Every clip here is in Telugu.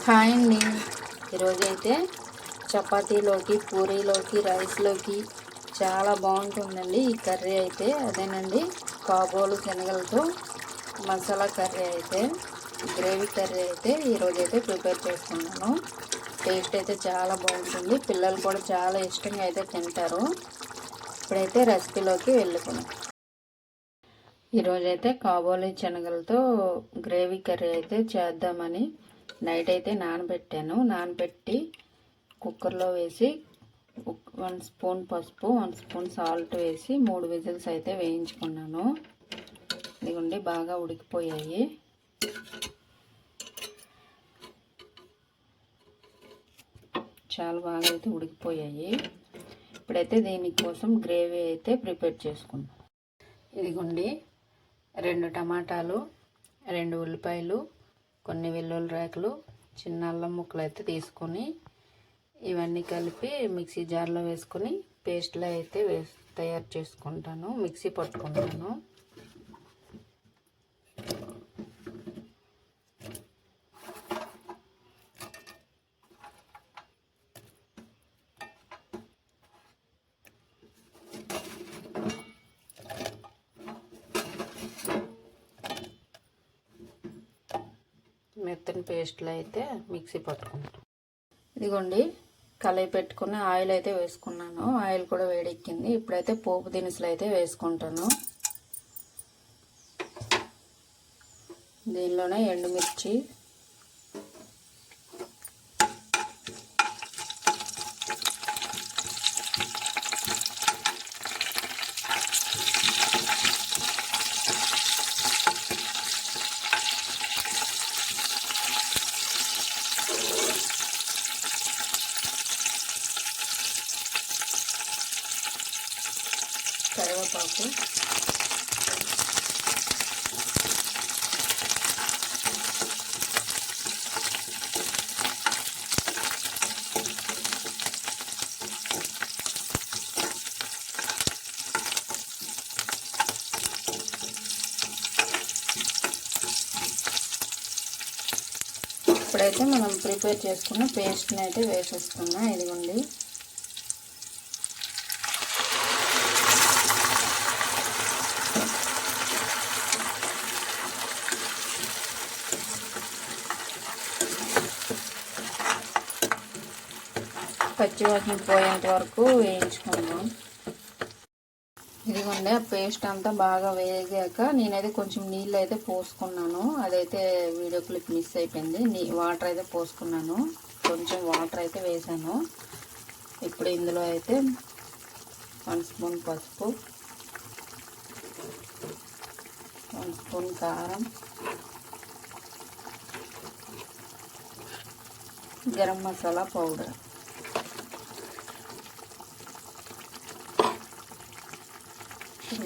హాయ్ అండి. ఈరోజైతే చపాతీలోకి, పూరీలోకి, రైస్లోకి చాలా బాగుంటుందండి ఈ కర్రీ అయితే. అదేనండి కాబోలు శనగలతో మసాలా కర్రీ అయితే, గ్రేవీ కర్రీ అయితే ఈరోజైతే ప్రిపేర్ చేసుకున్నాను. టేస్ట్ అయితే చాలా బాగుంటుంది. పిల్లలు కూడా చాలా ఇష్టంగా అయితే తింటారు. ఇప్పుడైతే రెసిపీలోకి వెళ్ళుకున్నాం. ఈరోజైతే కాబోలి శనగలతో గ్రేవీ కర్రీ అయితే చేద్దామని నైట్ అయితే నానబెట్టి కుక్కర్లో వేసి 1 స్పూన్ పసుపు 1 స్పూన్ సాల్ట్ వేసి 3 విజిల్స్ అయితే వేయించుకున్నాను. ఇదిగోండి బాగా ఉడికిపోయాయి. చాలా బాగా అయితే ఉడికిపోయాయి. ఇప్పుడైతే దీనికోసం గ్రేవీ అయితే ప్రిపేర్ చేసుకున్నాం. ఇదిగోండి 2 టమాటాలు, 2 ఉల్లిపాయలు, కొన్ని వెల్లుల్లి రేకులు, చిన్న అల్లం ముక్కలు అయితే తీసుకొని ఇవన్నీ కలిపి మిక్సీ జార్లో వేసుకొని పేస్ట్లో అయితే తయారు చేసుకుంటాను. మిక్సీ పట్టుకుంటాను. మెత్తని పేస్ట్లో అయితే మిక్సీ పట్టుకుంటాం. ఇదిగోండి కళాయి పెట్టుకుని ఆయిల్ అయితే వేసుకున్నాను. ఆయిల్ కూడా వేడెక్కింది. ఇప్పుడైతే పోపు దినుసులు అయితే వేసుకుంటాను. దీనిలోనే ఎండుమిర్చి, కరివేపాకు, ఇప్పుడైతే మనం ప్రిపేర్ చేసుకున్న పేస్ట్ని అయితే వేసేసుకున్నాం. ఇదిగోండి పచ్చివాసన పోయేంత వరకు వేయించుకున్నాం. ఇదిగోండి ఆ పేస్ట్ అంతా బాగా వేగాక నేనైతే కొంచెం నీళ్ళు అయితే పోసుకున్నాను. అదైతే వీడియో క్లిప్ మిస్ అయిపోయింది. వాటర్ అయితే పోసుకున్నాను. కొంచెం వాటర్ అయితే వేసాను. ఇప్పుడు ఇందులో అయితే 1 స్పూన్ పసుపు, 1 స్పూన్ కారం, గరం మసాలా పౌడర్,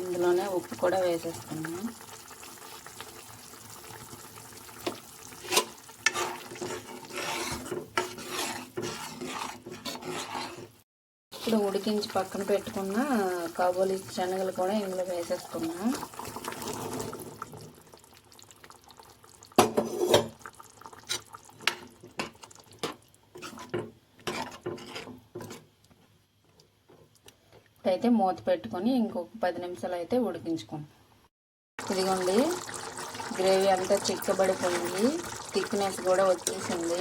ఇందులోనే ఉప్పు కూడా వేసేస్తున్నాను. ఇప్పుడు ఉడికించి పక్కన పెట్టుకున్న కాబోలి శనగలు కూడా ఇందులో వేసేసుకున్నా. అయితే మూత పెట్టుకొని ఇంకొక 10 నిమిషాలు అయితే ఉడికించుకుంటాం. ఇదిగోండి గ్రేవీ అంతా చిక్కబడిపోయింది. థిక్నెస్ కూడా వచ్చేసింది.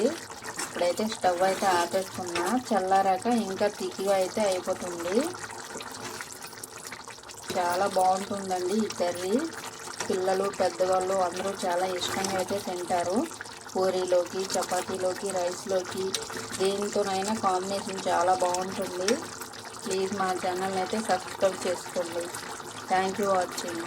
ఇప్పుడైతే స్టవ్ అయితే ఆపేసుకున్నా. చల్లారాక ఇంకా థిక్గా అయితే అయిపోతుంది. చాలా బాగుంటుందండి ఈ కర్రీ. పిల్లలు, పెద్దవాళ్ళు అందరూ చాలా ఇష్టంగా అయితే తింటారు. పూరీలోకి, చపాతీలోకి, రైస్లోకి దేనితోనైనా కాంబినేషన్ చాలా బాగుంటుంది. ప్లీజ్ మా ఛానల్ అయితే సబ్స్క్రైబ్ చేసుకోండి. Thank you watching.